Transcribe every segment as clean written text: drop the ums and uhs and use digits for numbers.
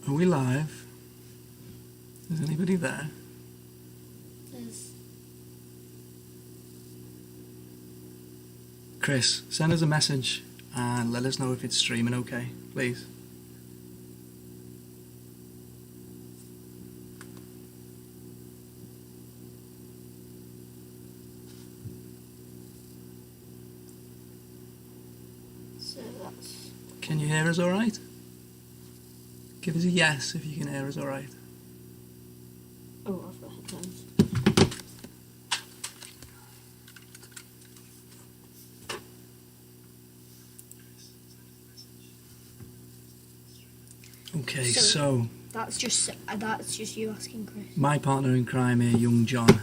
Are we live? Is anybody there? There's... Chris, send us a message and let us know if it's streaming okay, please. So that's... Can you hear us all right? Give us a yes if you can hear us all right. Oh, I've got headphones. Okay, so that's just you asking Chris. my partner in crime here, young John,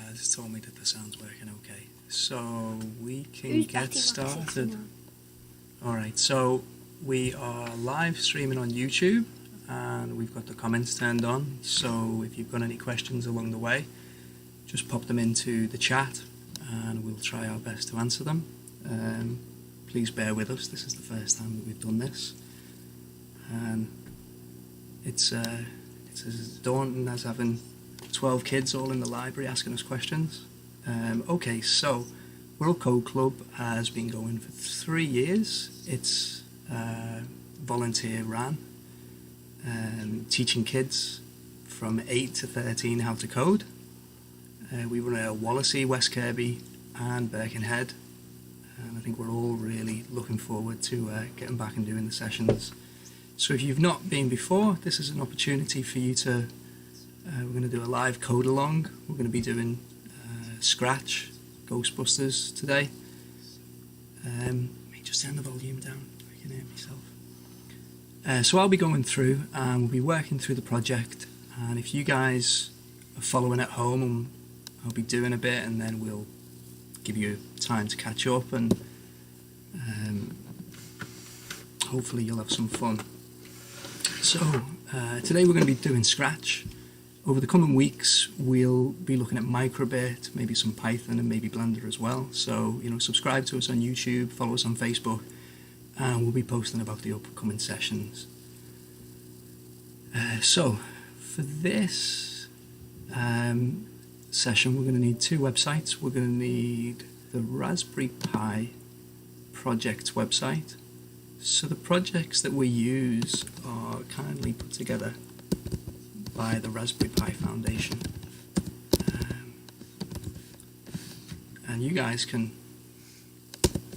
has told me that the sound's working okay. So we can Who's get betting started. now? Alright, so we are live streaming on YouTube and we've got the comments turned on. So if you've got any questions along the way, just pop them into the chat and we'll try our best to answer them. Please bear with us, this is the first time that we've done this. And it's as daunting as having 12 kids all in the library asking us questions. Okay, so Wirral Code Club has been going for 3 years. It's volunteer ran, teaching kids from 8 to 13 how to code. We run at Wallasey, West Kirby and Birkenhead, and I think we're all really looking forward to getting back and doing the sessions. So if you've not been before, this is an opportunity for you to, we're going to do a live code along. We're going to be doing Scratch, Ghostbusters today. Let me just turn the volume down so I can hear myself. So I'll be going through and we'll be working through the project, and if you guys are following at home, and I'll be doing a bit and then we'll give you time to catch up, and hopefully you'll have some fun. So today we're going to be doing Scratch. Over the coming weeks we'll be looking at Microbit, maybe some Python and maybe Blender as well. So subscribe to us on YouTube, follow us on Facebook, and we'll be posting about the upcoming sessions. So for this session we're going to need 2 websites. We're going to need the Raspberry Pi project website. So the projects that we use are kindly put together by the Raspberry Pi Foundation. And you guys can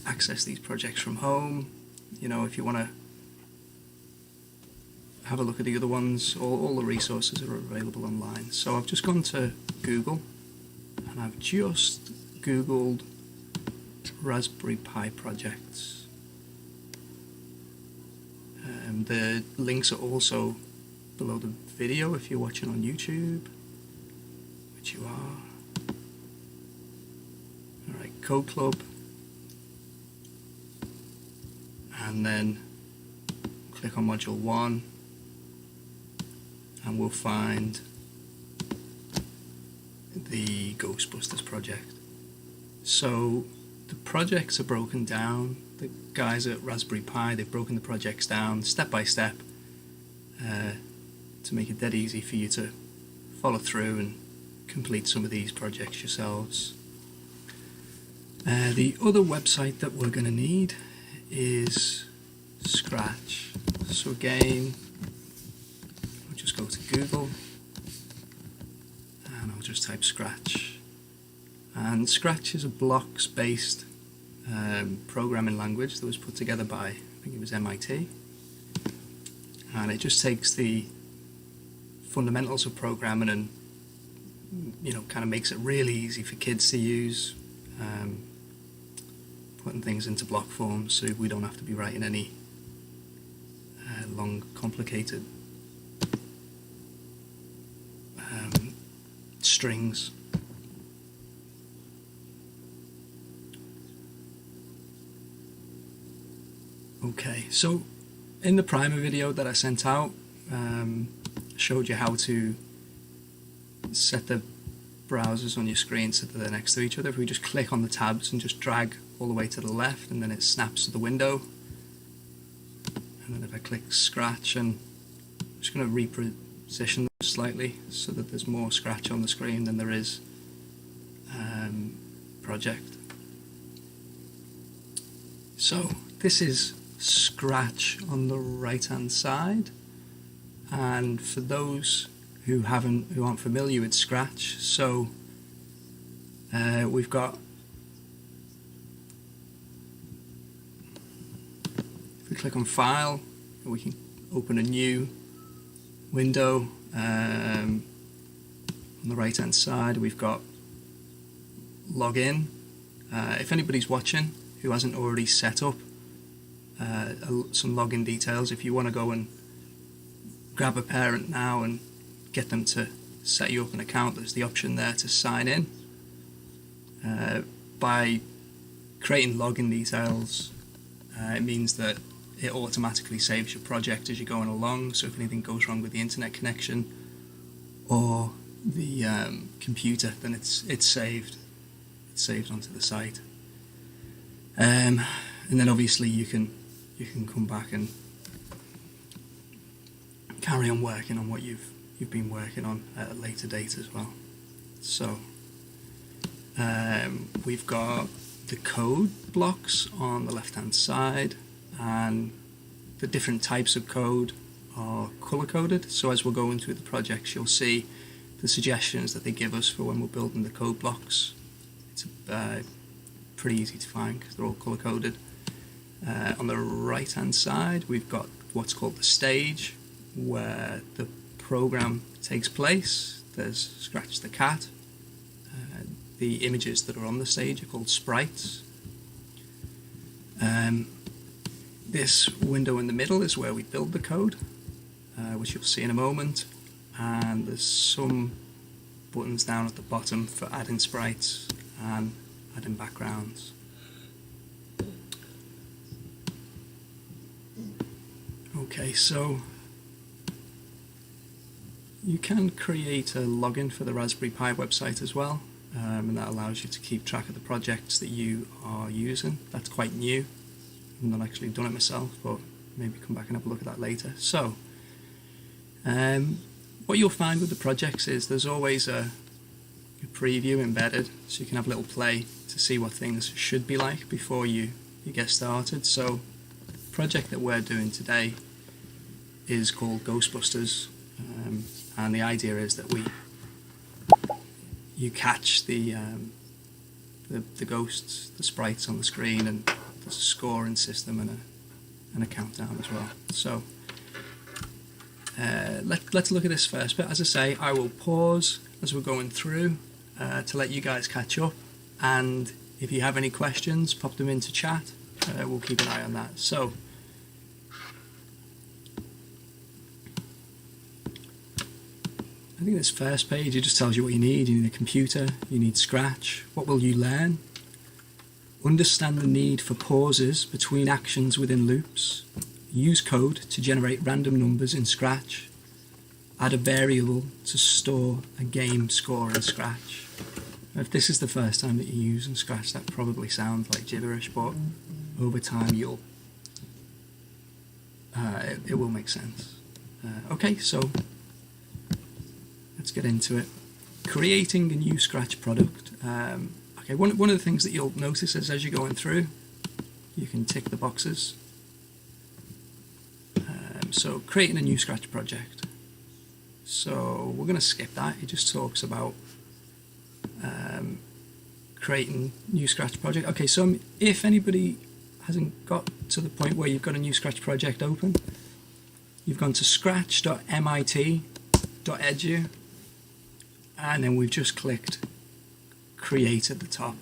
access these projects from home. If you want to have a look at the other ones, all the resources are available online. So I've just gone to Google and I've just Googled Raspberry Pi projects. The links are also below the video if you're watching on YouTube, which you are. Alright, Code Club, and then click on Module 1 and we'll find the Ghostbusters project. So the projects are broken down. The guys at Raspberry Pi, they've broken the projects down step by step to make it dead easy for you to follow through and complete some of these projects yourselves. The other website that we're going to need is Scratch. So again, I'll just go to Google and I'll just type Scratch. And Scratch is a blocks-based programming language that was put together by, I think it was MIT, and it just takes the fundamentals of programming and kind of makes it really easy for kids to use, putting things into block form so we don't have to be writing any long complicated strings. Okay, so in the primer video that I sent out, showed you how to set the browsers on your screen so that they're next to each other. If we just click on the tabs and just drag all the way to the left, and then it snaps to the window. And then if I click Scratch and just going to reposition them slightly so that there's more scratch on the screen than there is project. So this is Scratch on the right hand side, and for those who aren't familiar with Scratch, so we've got, if we click on File, we can open a new window. On the right hand side we've got Login. If anybody's watching who hasn't already set up some login details, if you want to go and grab a parent now and get them to set you up an account, there's the option there to sign in. By creating login details, it means that it automatically saves your project as you're going along, so if anything goes wrong with the internet connection or the computer, then it's saved onto the site. And then obviously you can come back and carry on working on what you've been working on at a later date as well. So we've got the code blocks on the left hand side, and the different types of code are color coded, so as we're going through the projects you'll see the suggestions that they give us for when we're building the code blocks. It's pretty easy to find because they're all color coded. On the right hand side we've got what's called the stage, where the program takes place. There's Scratch the cat. The images that are on the stage are called sprites. This window in the middle is where we build the code, which you'll see in a moment, and there's some buttons down at the bottom for adding sprites and adding backgrounds. Okay, so you can create a login for the Raspberry Pi website as well, and that allows you to keep track of the projects that you are using. That's quite new. I've not actually done it myself, but maybe come back and have a look at that later. So what you'll find with the projects is there's always a preview embedded, so you can have a little play to see what things should be like before you get started. So the project that we're doing today is called Ghostbusters, and the idea is that you catch the ghosts, the sprites on the screen, and there's a scoring system and a countdown as well. So let's look at this first bit. As I say, I will pause as we're going through to let you guys catch up, and if you have any questions, pop them into chat. We'll keep an eye on that. So I think this first page, it just tells you what you need. You need a computer, you need Scratch. What will you learn? Understand the need for pauses between actions within loops. Use code to generate random numbers in Scratch. Add a variable to store a game score in Scratch. If this is the first time that you're using Scratch, that probably sounds like gibberish, but over time it will make sense. Okay, so let's get into it. Creating a new Scratch product. Okay, one of the things that you'll notice is as you're going through, you can tick the boxes. So creating a new Scratch project. So we're going to skip that. It just talks about creating new Scratch project. Okay, so if anybody hasn't got to the point where you've got a new Scratch project open, you've gone to scratch.mit.edu, and then we've just clicked create at the top.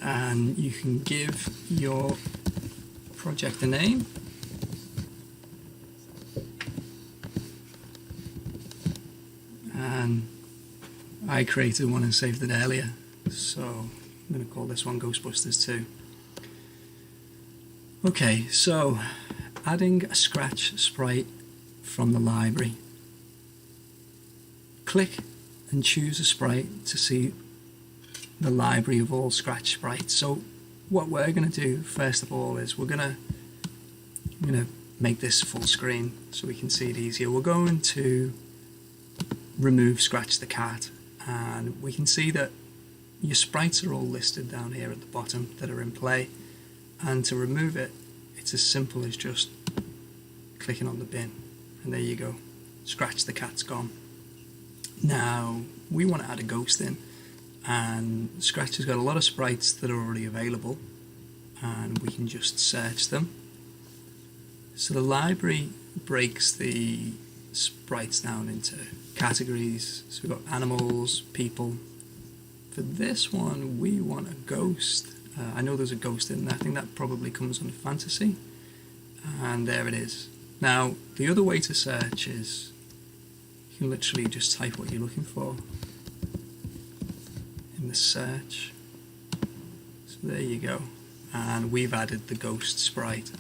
And you can give your project a name. And I created one and saved it earlier, so I'm going to call this one Ghostbusters 2. Okay, so adding a Scratch sprite from the library. Click and choose a sprite to see the library of all Scratch sprites. So what we're going to do first of all is I'm going to make this full screen so we can see it easier. We're going to remove Scratch the cat, and we can see that your sprites are all listed down here at the bottom that are in play, and to remove it, it's as simple as just clicking on the bin, and there you go, Scratch the cat's gone. Now we want to add a ghost in, and Scratch has got a lot of sprites that are already available, and we can just search them. So the library breaks the sprites down into categories. So we've got animals, people. For this one, we want a ghost. I know there's a ghost in there. I think that probably comes under fantasy. And there it is. Now, the other way to search is you can literally just type what you're looking for in the search. So there you go. And we've added the ghost sprite.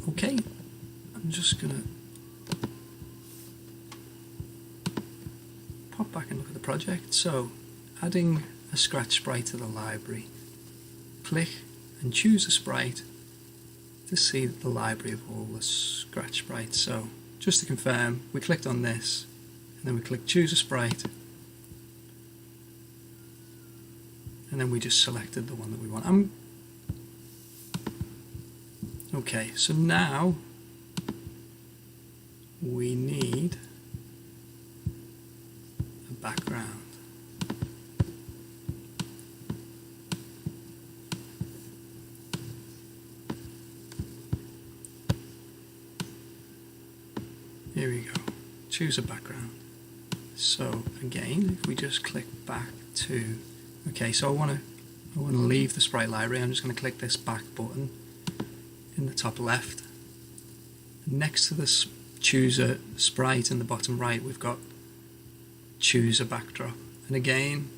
Okay, I'm just gonna pop back and look at the project. So, adding a Scratch sprite to the library. Click and choose a sprite to see the library of all the Scratch sprites. So, just to confirm, we clicked on this, and then we click choose a sprite, and then we just selected the one that we want. Okay, so now we need a background. Here we go, choose a background. So again, if we just click back to, okay, so I want to leave the sprite library. I'm just going to click this back button in the top left. Next to this choose a sprite in the bottom right, we've got choose a backdrop. And again,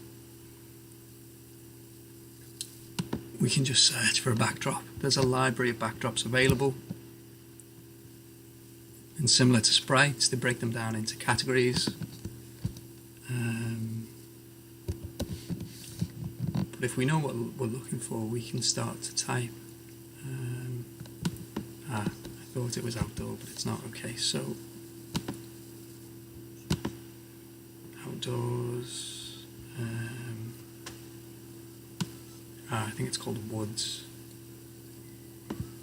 we can just search for a backdrop. There's a library of backdrops available. And similar to sprites, they break them down into categories. But if we know what we're looking for, we can start to type. I thought it was outdoor, but it's not. Okay, so outdoors. I think it's called woods.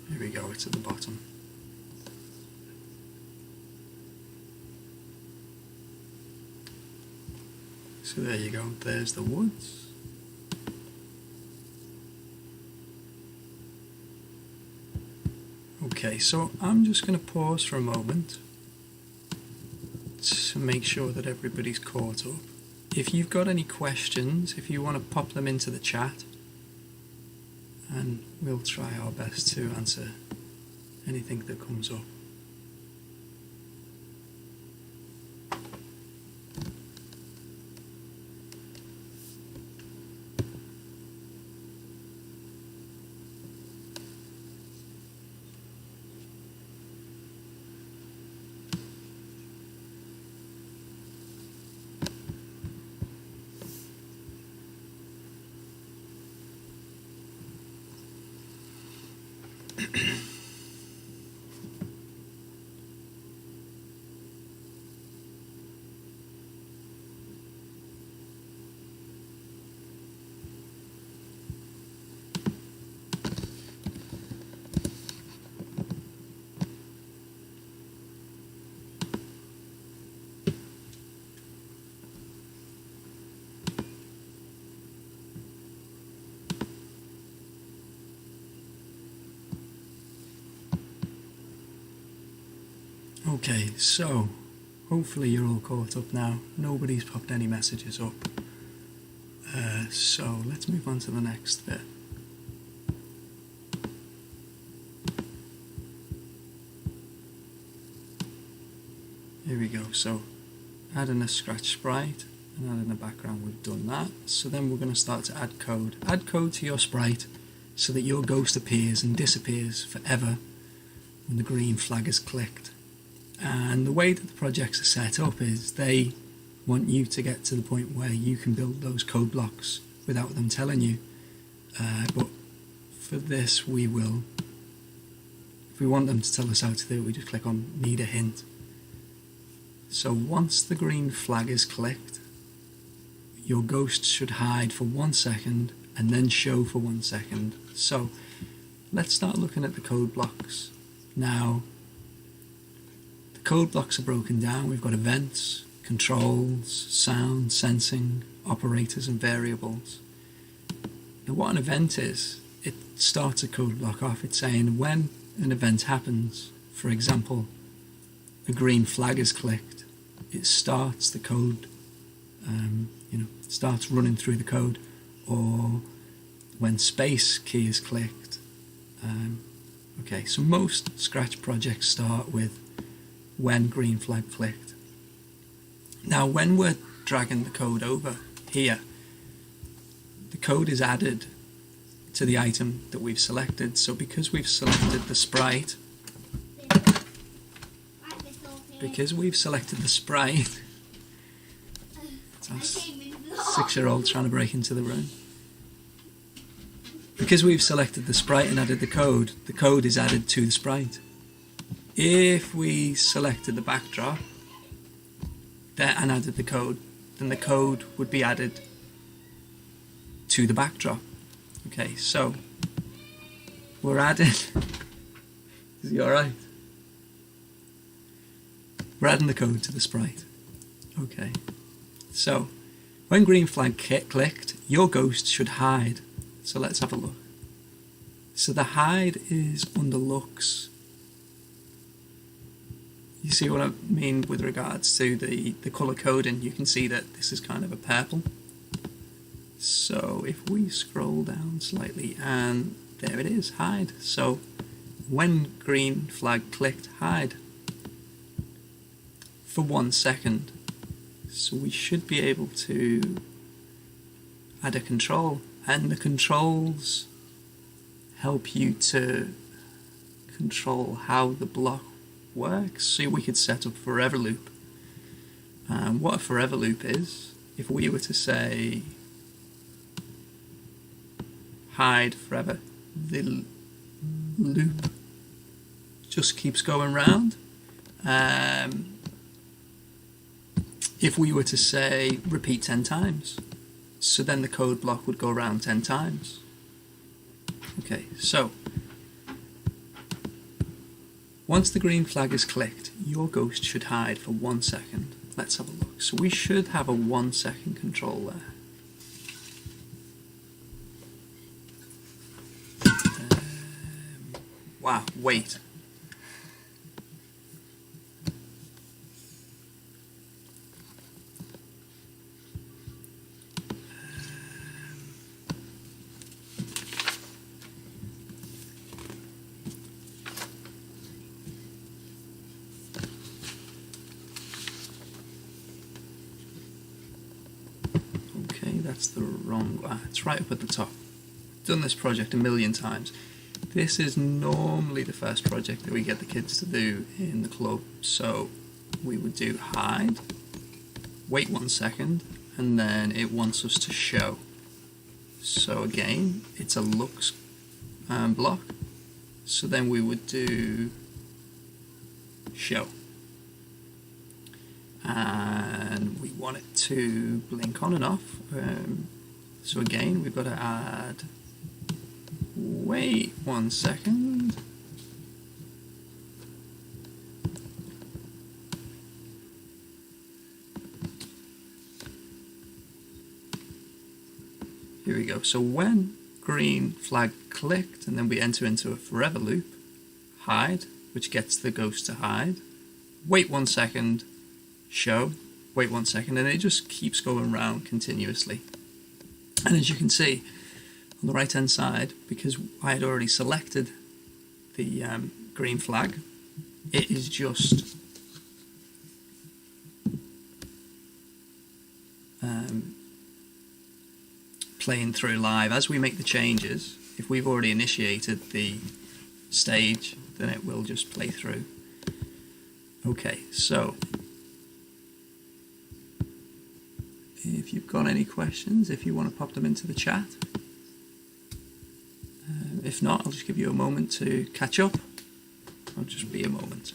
Here we go, it's at the bottom. So there you go, there's the woods. Okay, so I'm just going to pause for a moment to make sure that everybody's caught up. If you've got any questions, if you want to pop them into the chat, and we'll try our best to answer anything that comes up. Okay, so hopefully you're all caught up now. Nobody's popped any messages up. So let's move on to the next bit. Here we go. So adding a Scratch sprite and adding a background, we've done that. So then we're going to start to add code. Add code to your sprite so that your ghost appears and disappears forever when the green flag is clicked. And the way that the projects are set up is they want you to get to the point where you can build those code blocks without them telling you. But for this, we will, if we want them to tell us how to do it, we just click on need a hint. So once the green flag is clicked, your ghost should hide for 1 second and then show for 1 second. So let's start looking at the code blocks. Now, the code blocks are broken down. We've got events, controls, sound, sensing, operators and variables. Now what an event is, it starts a code block off. It's saying when an event happens, for example, a green flag is clicked, it starts the code, starts running through the code, or when space key is clicked. Okay, so most Scratch projects start with when green flag clicked. Now when we're dragging the code over here, the code is added to the item that we've selected. So because we've selected the sprite, it's our 6-year-old trying to break into the room. Because we've selected the sprite and added the code is added to the sprite. If we selected the backdrop and added the code, then the code would be added to the backdrop. Okay, so we're adding. Is he alright? We're adding the code to the sprite. Okay, so when green flag clicked, your ghost should hide. So let's have a look. So the hide is under looks. You see what I mean with regards to the colour coding? You can see that this is kind of a purple. So if we scroll down slightly, and there it is, hide. So when green flag clicked, hide for 1 second. So we should be able to add a control, and the controls help you to control how the block works. So we could set up forever loop. What a forever loop is, if we were to say hide forever, the loop just keeps going round. If we were to say repeat 10 times, so then the code block would go around 10 times. Okay, so once the green flag is clicked, your ghost should hide for 1 second. Let's have a look. So we should have a 1 second control there. Wow, wait. That's the wrong one. It's right up at the top. I've done this project a million times. This is normally the first project that we get the kids to do in the club. So we would do hide, wait 1 second, and then it wants us to show. So again, it's a looks block. So then we would do show. And we want it to blink on and off. So again, we've got to add wait 1 second. Here we go. So when green flag clicked, and then we enter into a forever loop, hide, which gets the ghost to hide, wait 1 second, show, wait 1 second, and it just keeps going around continuously. And as you can see on the right hand side, because I had already selected the green flag, it is just playing through live. As we make the changes, if we've already initiated the stage, then it will just play through. Okay, so if you've got any questions, if you want to pop them into the chat. If not, I'll just give you a moment to catch up. I'll just be a moment.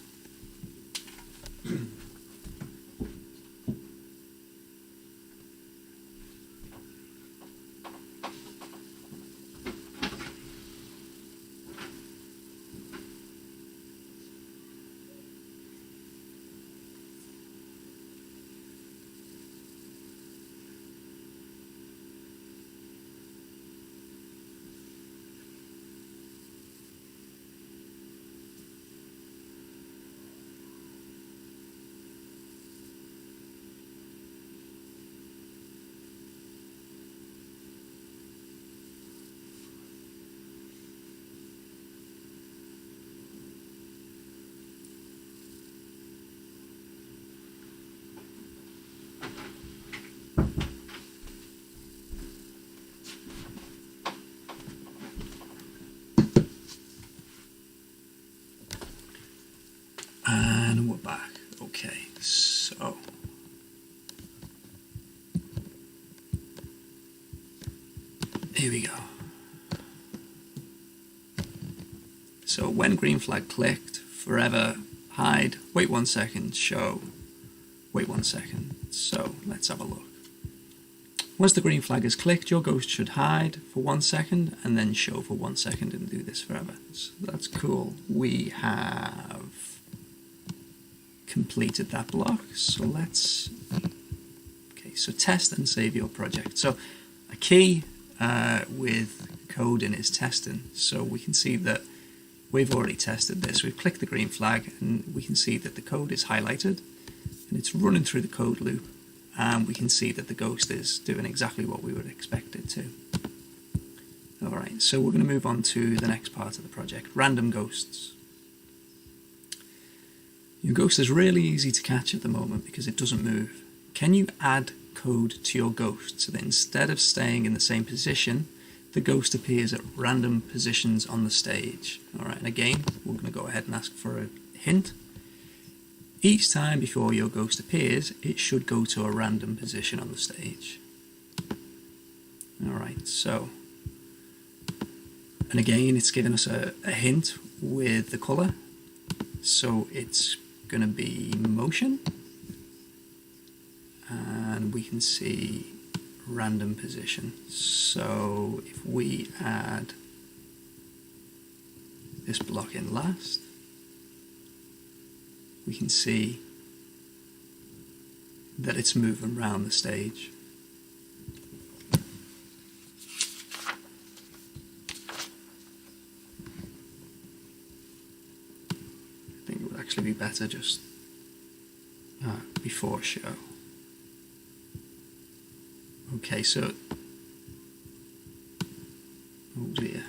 And we're back. Okay, so here we go. So when green flag clicked, forever, hide, wait 1 second, show, wait 1 second. So let's have a look. Once the green flag is clicked, your ghost should hide for 1 second and then show for 1 second and do this forever. So that's cool. We have completed that block. So let's, okay, so test and save your project. So a key with coding is testing. So we can see that we've already tested this. We've clicked the green flag and we can see that the code is highlighted and it's running through the code loop. And we can see that the ghost is doing exactly what we would expect it to. All right, so we're going to move on to the next part of the project, random ghosts. Your ghost is really easy to catch at the moment because it doesn't move. Can you add code to your ghost so that instead of staying in the same position, the ghost appears at random positions on the stage? All right, and again, we're going to go ahead and ask for a hint. Each time before your ghost appears, it should go to a random position on the stage. Alright, so, and again it's giving us a hint with the colour. So it's going to be motion. And we can see random position. So if we add this block in last, we can see that it's moving around the stage. I think it would actually be better just before show. Okay, so, oh dear.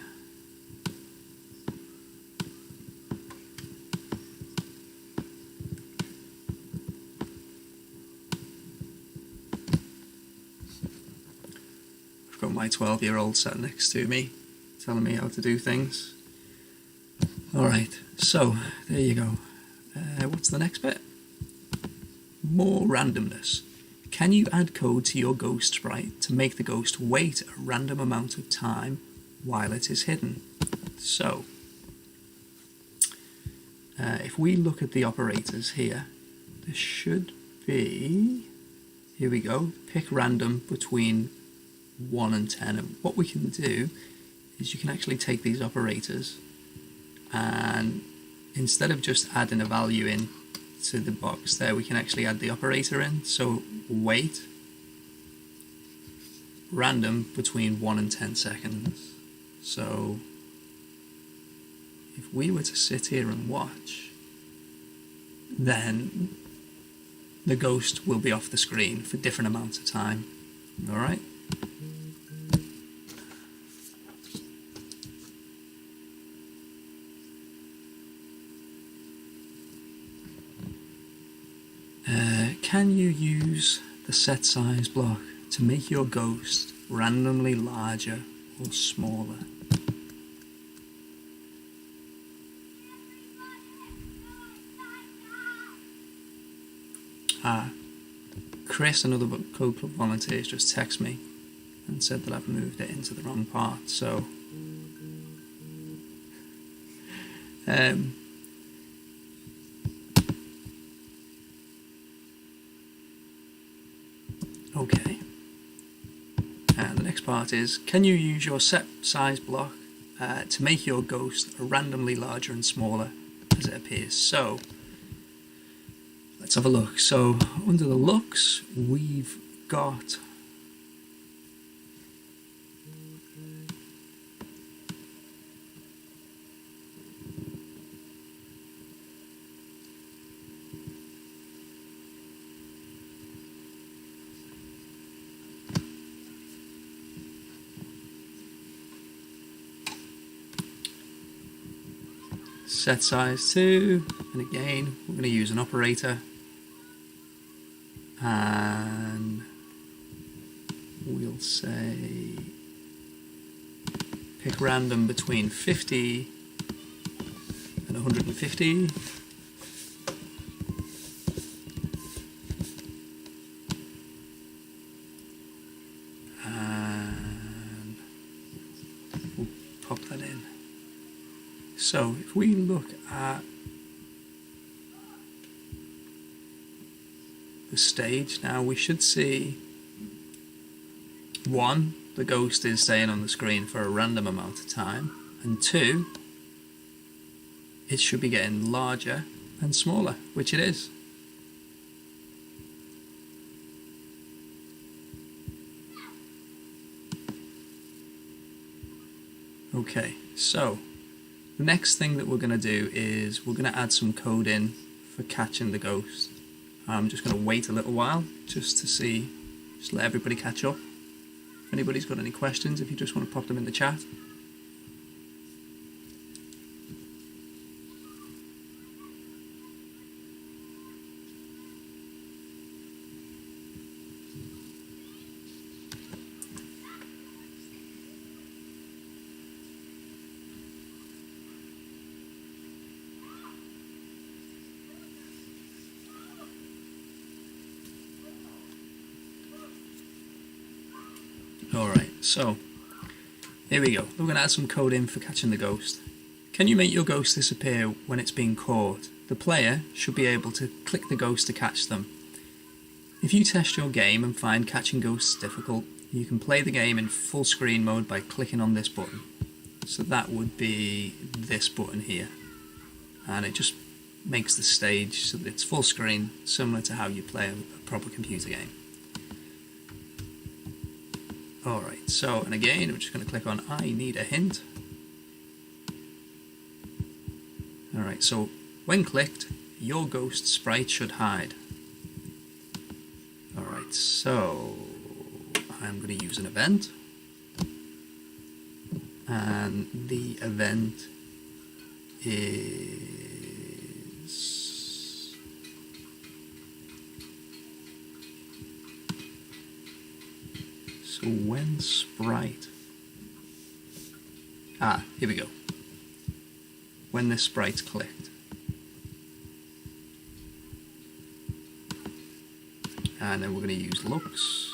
My 12-year-old sat next to me telling me how to do things. Alright, so there you go. What's the next bit? More randomness. Can you add code to your ghost sprite to make the ghost wait a random amount of time while it is hidden? So if we look at the operators here, there should be, here we go, pick random between 1 and 10, and what we can do is you can actually take these operators and instead of just adding a value in to the box there, we can actually add the operator in. So wait random between 1 and 10 seconds. So if we were to sit here and watch, then the ghost will be off the screen for different amounts of time. Alright? Can you use the set size block to make your ghost randomly larger or smaller? Chris, another Code Club volunteer, has just texted me and said that I've moved it into the wrong part. So, okay. And the next part is, can you use your set size block to make your ghost randomly larger and smaller as it appears? So, let's have a look. So, under the looks, we've got set size 2, and again we're going to use an operator, and we'll say pick random between 50 and 150. And we'll pop that in. So if we look at the stage now, we should see 1, the ghost is staying on the screen for a random amount of time, and 2, it should be getting larger and smaller, which it is. Okay, so the next thing that we're going to do is we're going to add some code in for catching the ghost. I'm just going to wait a little while just to see, just let everybody catch up. If anybody's got any questions, if you just want to pop them in the chat. Alright, so here we go. We're going to add some code in for catching the ghost. Can you make your ghost disappear when it's being caught? The player should be able to click the ghost to catch them. If you test your game and find catching ghosts difficult, you can play the game in full screen mode by clicking on this button. So that would be this button here. And it just makes the stage so that it's full screen, similar to how you play a proper computer game. Alright, so, and again, we're just going to click on I need a hint. Alright, so when clicked, your ghost sprite should hide. Alright, so I'm going to use an event. And the event is... So when sprite... here we go. When this sprite's clicked. And then we're going to use looks,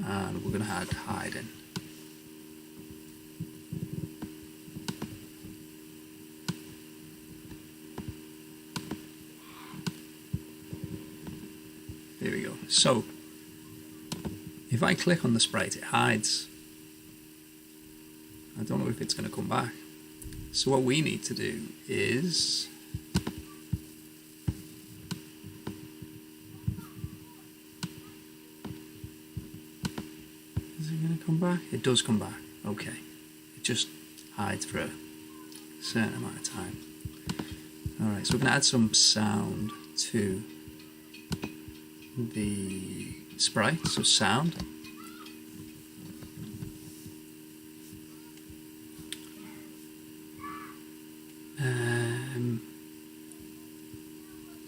and we're going to add hide in. There we go. So, if I click on the sprite, it hides. I don't know if it's going to come back. So what we need to do is... Is it going to come back? It does come back. Okay. It just hides for a certain amount of time. Alright, so we're going to add some sound to the sprite, so sound.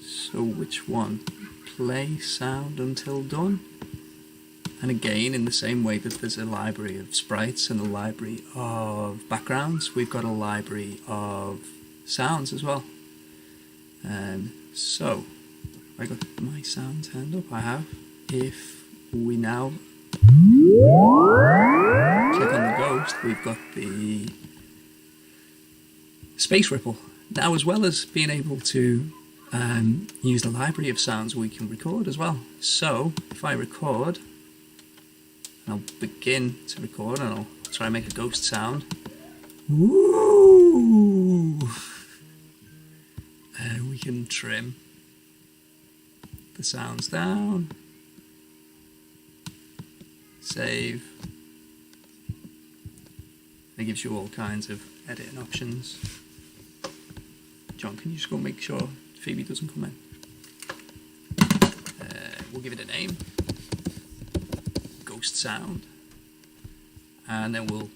So which one? Play sound until done. And again, in the same way that there's a library of sprites and a library of backgrounds, we've got a library of sounds as well. So, I got my sound turned up, I have. if we now click on the ghost, we've got the space ripple. Now, as well as being able to use the library of sounds, we can record as well. So if I record, I'll begin to record and I'll try and make a ghost sound. Woo! We can trim the sounds down, save. It gives you all kinds of editing options. John, can you just go make sure Phoebe doesn't come in? We'll give it a name, ghost sound, and then we'll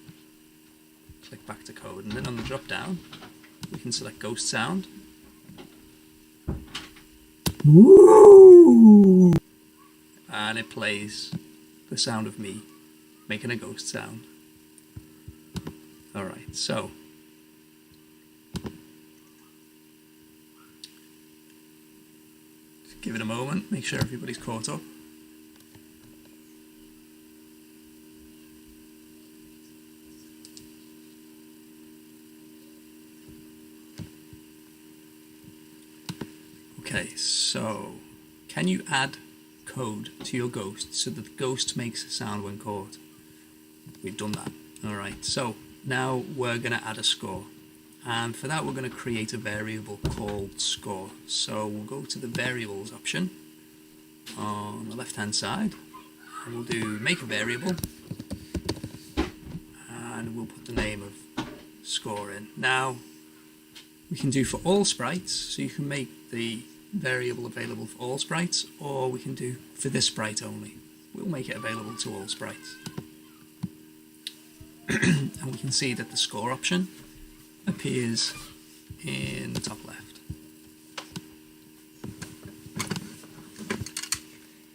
click back to code, and then on the drop down we can select ghost sound. Woo! And it plays the sound of me making a ghost sound. Alright, so just give it a moment, make sure everybody's caught up. Okay, so can you add code to your ghost so that the ghost makes a sound when caught? We've done that. Alright, so now we're going to add a score. And for that we're going to create a variable called score. So we'll go to the variables option on the left hand side. And we'll do make a variable. And we'll put the name of score in. Now we can do for all sprites, so you can make the variable available for all sprites, or we can do for this sprite only. We'll make it available to all sprites. And we can see that the score option appears in the top left.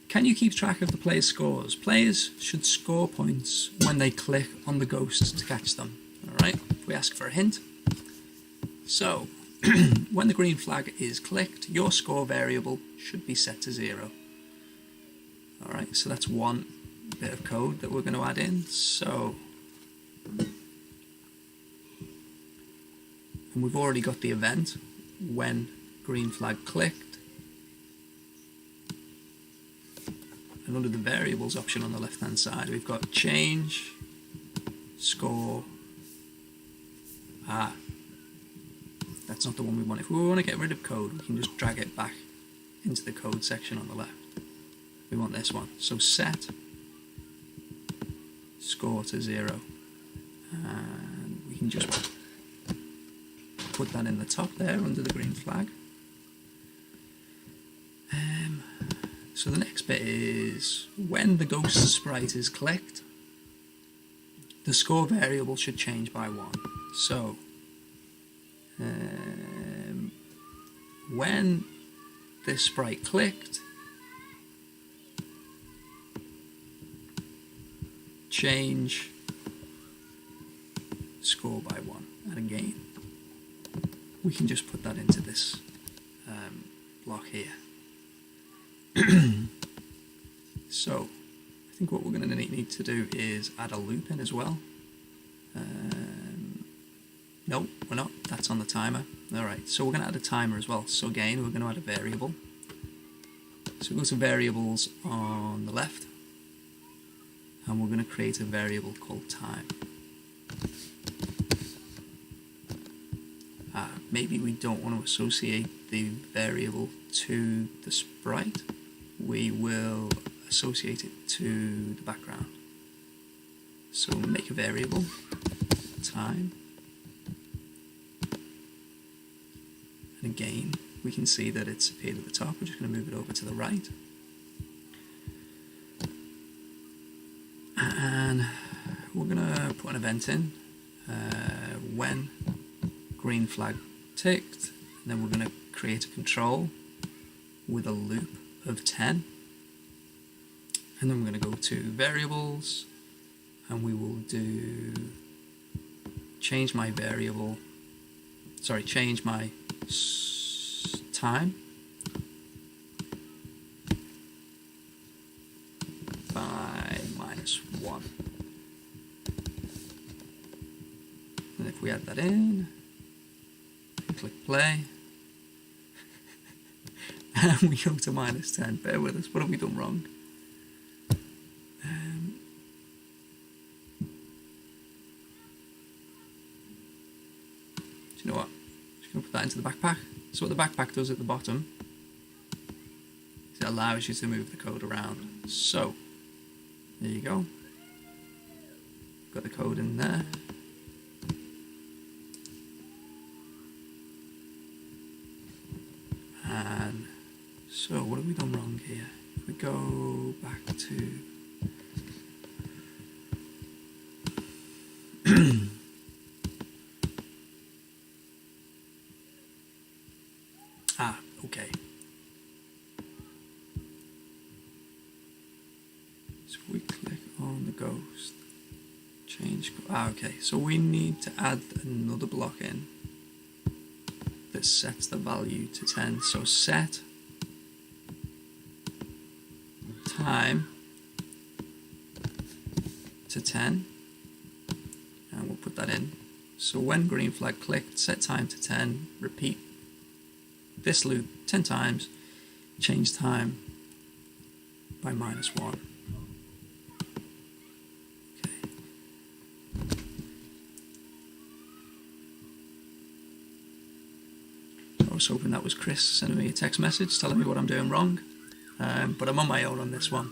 Can you keep track of the player's scores? Players should score points when they click on the ghost to catch them. Alright, if we ask for a hint. So, when the green flag is clicked, your score variable should be set to 0. Alright, so that's one bit of code that we're going to add in. So, and we've already got the event when green flag clicked. And under the variables option on the left hand side, we've got change, score. That's not the one we want. If we want to get rid of code, we can just drag it back into the code section on the left. We want this one. So set score to 0. And we can just put that in the top there under the green flag. So the next bit is when the ghost sprite is clicked, the score variable should change by 1. So when this sprite clicked, change score by 1. And again, we can just put that into this block here. So I think what we're going to need to do is add a loop in as well. No, we're not. That's on the timer. Alright, so we're going to add a timer as well. So again, we're going to add a variable. So we go to variables on the left, and we're going to create a variable called time. Maybe we don't want to associate the variable to the sprite. We will associate it to the background. So make a variable, time. And again, we can see that it's appeared at the top. We're just going to move it over to the right. And we're going to put an event in when green flag ticked, and then we're going to create a control with a loop of 10, and then we're going to go to variables, and we will do change my variable, change my time, And if we add that in, click play, and we go to -10. Bear with us, what have we done wrong? Do you know what? Just going to put that into the backpack. So what the backpack does at the bottom is it allows you to move the code around. So, there you go. Got the code in there. And so what have we done wrong here? If we go back to okay. So we click on the ghost, change, okay, so we need to add another block in that sets the value to 10. So set time to 10, and we'll put that in. So when green flag clicked, set time to 10, repeat this loop 10 times, change time by -1. Okay. I was hoping that was Chris sending me a text message telling me what I'm doing wrong, but I'm on my own on this one.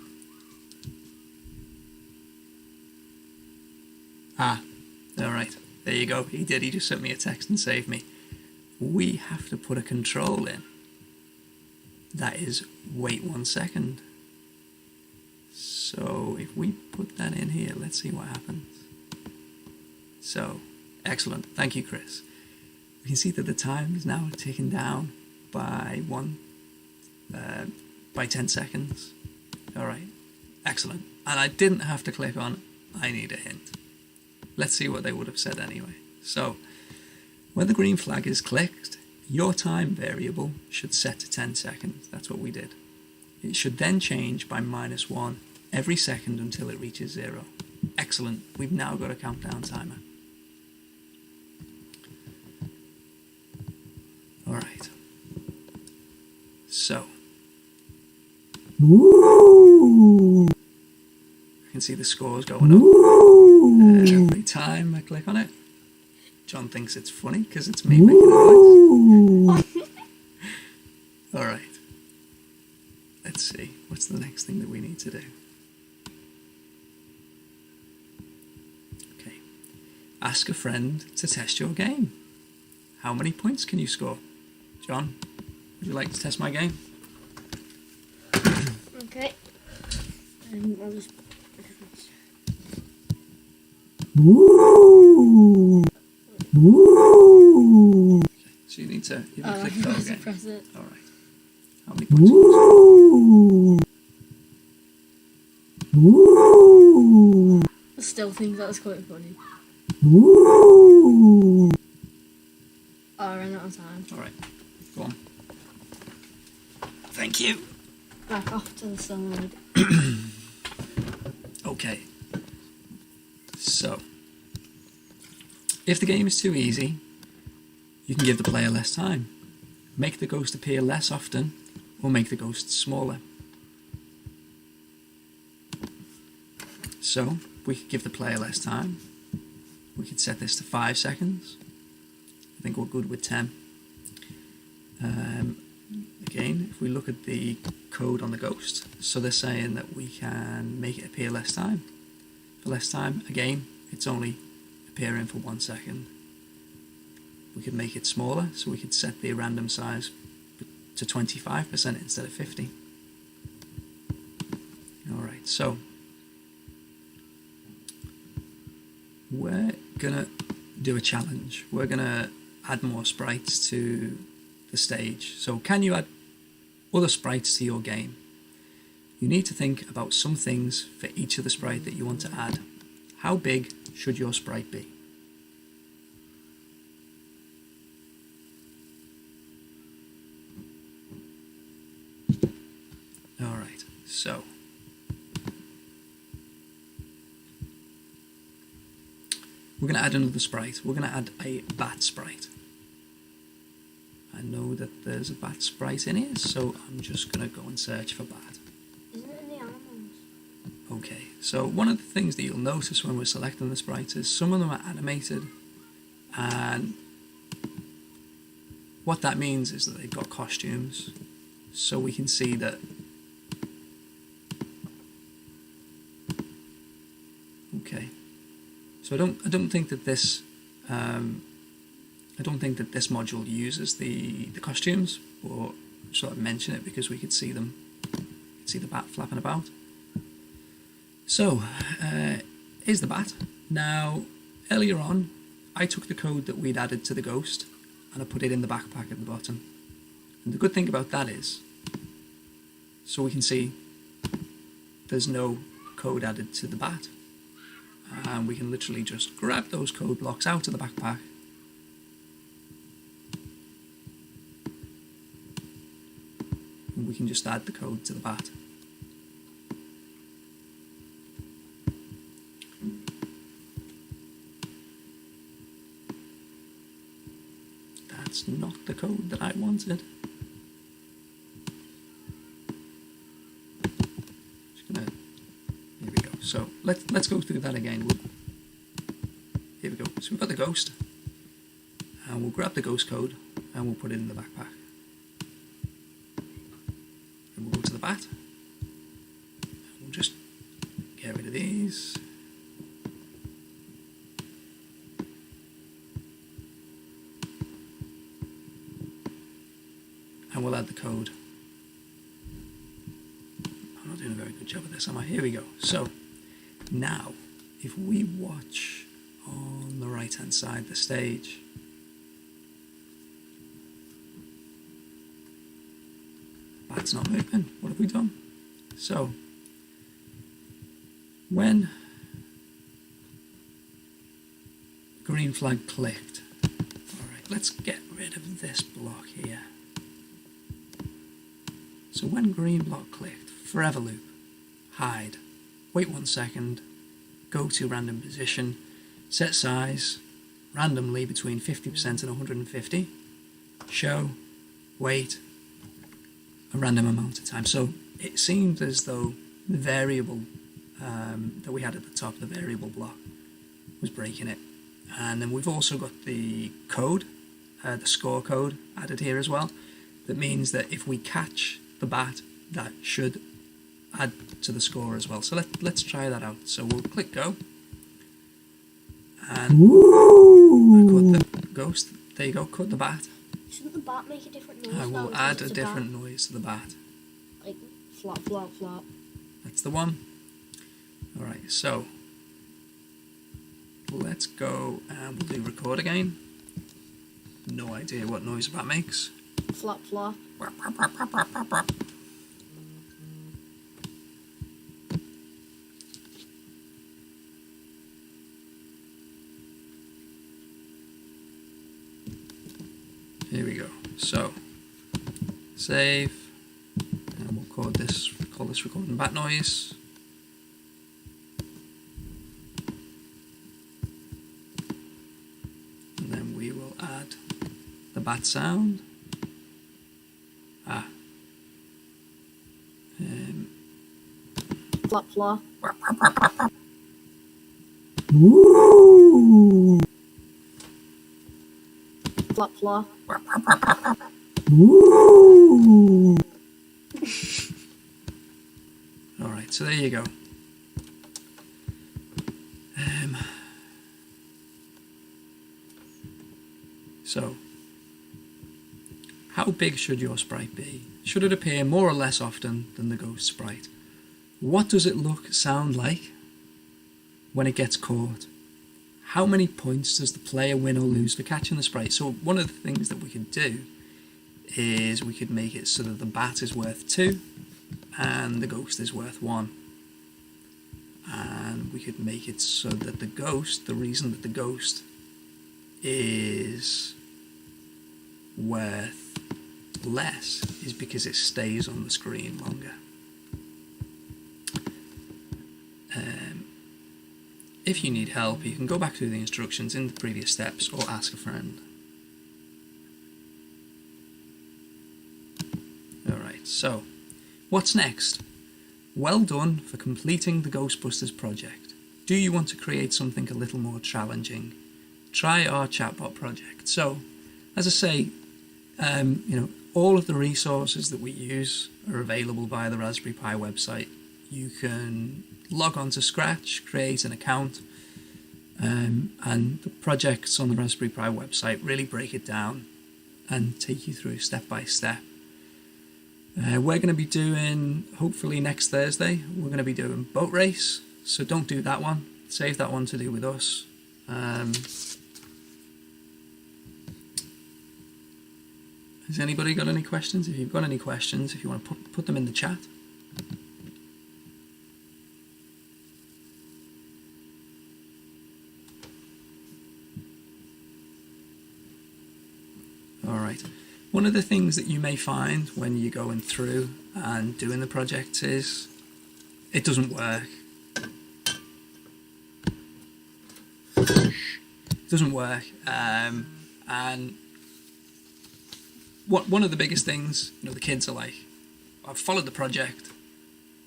Alright, there you go, he did, he just sent me a text and saved me. We have to put a control in. That is wait 1 second. So if we put that in here, let's see what happens. So, excellent, thank you Chris. We can see that the time is now taken down by 10 seconds. Alright, excellent. And I didn't have to click on I need a hint. Let's see what they would have said anyway. So, when the green flag is clicked, your time variable should set to 10 seconds. That's what we did. It should then change by -1 every second until it reaches 0. Excellent. We've now got a countdown timer. Alright. So. Woo! I can see the scores going up. Every time I click on it. John thinks it's funny because it's me making a noise. Alright. Let's see. What's the next thing that we need to do? Okay. Ask a friend to test your game. How many points can you score? John, would you like to test my game? Okay. I'll just... Woo! Woo! Okay, so you need to click go again. Press it. All right. How many points? Woo! Woo! I still think that was quite funny. Woo! Oh, I ran out of time. All right. Go on. Thank you. Back off to the side. Okay. So, if the game is too easy, you can give the player less time. Make the ghost appear less often, or make the ghost smaller. So, we could give the player less time. We could set this to 5 seconds. I think we're good with 10. Again, if we look at the code on the ghost, so they're saying that we can make it appear less time. For less time, again, it's only appearing for 1 second. We could make it smaller, so we could set the random size to 25% instead of 50. Alright, so we're gonna do a challenge. We're gonna add more sprites to the stage. So can you add other sprites to your game? You need to think about some things for each of the sprite that you want to add. How big should your sprite be? Alright, so we're going to add another sprite. We're going to add a bat sprite. I know that there's a bat sprite in here, so I'm just going to go and search for bat. Isn't it in the animals? Okay, so one of the things that you'll notice when we're selecting the sprites is some of them are animated, and what that means is that they've got costumes, so we can see that. Okay, so I don't think that this module uses the costumes, but sort of mention it because we could see them, see the bat flapping about. So here's the bat. Now earlier on, I took the code that we'd added to the ghost and I put it in the backpack at the bottom. And the good thing about that is, so we can see there's no code added to the bat. And we can literally just grab those code blocks out of the backpack and we can just add the code to the bat. That's not the code that I wanted. Here we go. So let's go through that again. Here we go. So we've got the ghost, and we'll grab the ghost code and we'll put it in the backpack. And we'll go to the bat. And we'll just get rid of these. And we'll add the code. I'm not doing a very good job of this, am I? Here we go. So now, if we watch on the right hand side the stage, bat's not moving. What have we done? So when green flag clicked, alright, let's get rid of this block here. So when green block clicked, forever loop, hide, wait 1 second, go to random position, set size, randomly between 50% and 150, show, wait, a random amount of time. So it seemed as though the variable that we had at the top, the variable block, was breaking it. And then we've also got the code, the score code added here as well. That means that if we catch the bat, that should add to the score as well. So let's try that out. So we'll click go and cut the ghost. There you go, cut the bat. Shouldn't the bat make a different noise? I will add a different noise to the bat. Like flop, flop, flop. That's the one. Alright, so let's go and we'll do record again. No idea what noise the bat makes. Flop, flop. Here we go. So save, and we'll call this recording bat noise. And then we will add the bat sound. Flop, flop. Woo! Flop, flop. Woo! Alright, so there you go. So, how big should your sprite be? Should it appear more or less often than the ghost sprite? What does it sound like when it gets caught? How many points does the player win or lose for catching the sprite? So one of the things that we could do is we could make it so that the bat is worth 2 and the ghost is worth 1. And we could make it so that the ghost, the reason that the ghost is worth less is because it stays on the screen longer. if you need help, you can go back through the instructions in the previous steps or ask a friend. Alright, so what's next? Well done for completing the Ghostbusters project. Do you want to create something a little more challenging? Try our chatbot project. So, as I say, all of the resources that we use are available via the Raspberry Pi website. You can log on to Scratch, create an account, and the projects on the Raspberry Pi website really break it down and take you through step by step. We're going to be doing, hopefully next Thursday, we're going to be doing boat race, so don't do that one. Save that one to do with us. Has anybody got any questions? If you've got any questions, if you want to put them in the chat. Alright, one of the things that you may find when you're going through and doing the project is it doesn't work. It doesn't work. And one of the biggest things, the kids are like, I've followed the project,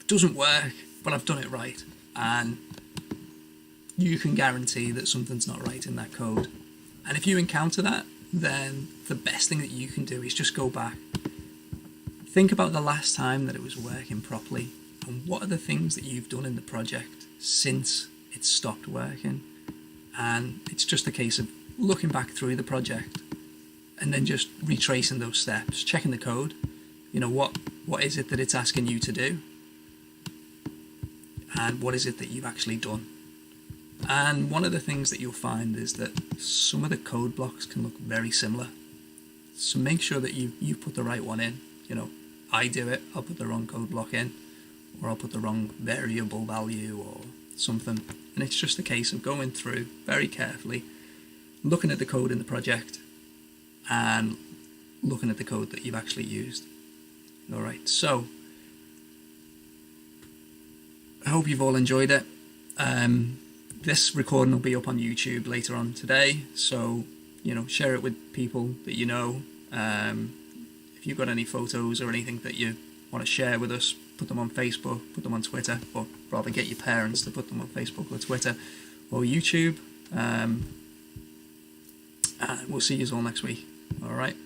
it doesn't work, but I've done it right. And you can guarantee that something's not right in that code. And if you encounter that, then the best thing that you can do is just go back. Think about the last time that it was working properly, and what are the things that you've done in the project since it stopped working. And it's just a case of looking back through the project and then just retracing those steps, checking the code. What is it that it's asking you to do? And what is it that you've actually done? And one of the things that you'll find is that some of the code blocks can look very similar. So make sure that you put the right one in. I do it, I'll put the wrong code block in, or I'll put the wrong variable value or something. And it's just a case of going through very carefully, looking at the code in the project, and looking at the code that you've actually used. Alright, so I hope you've all enjoyed it. This recording will be up on YouTube later on today, so share it with people that you know. If you've got any photos or anything that you want to share with us, put them on Facebook, put them on Twitter, or rather get your parents to put them on Facebook or Twitter or YouTube. And we'll see you all next week. Alright.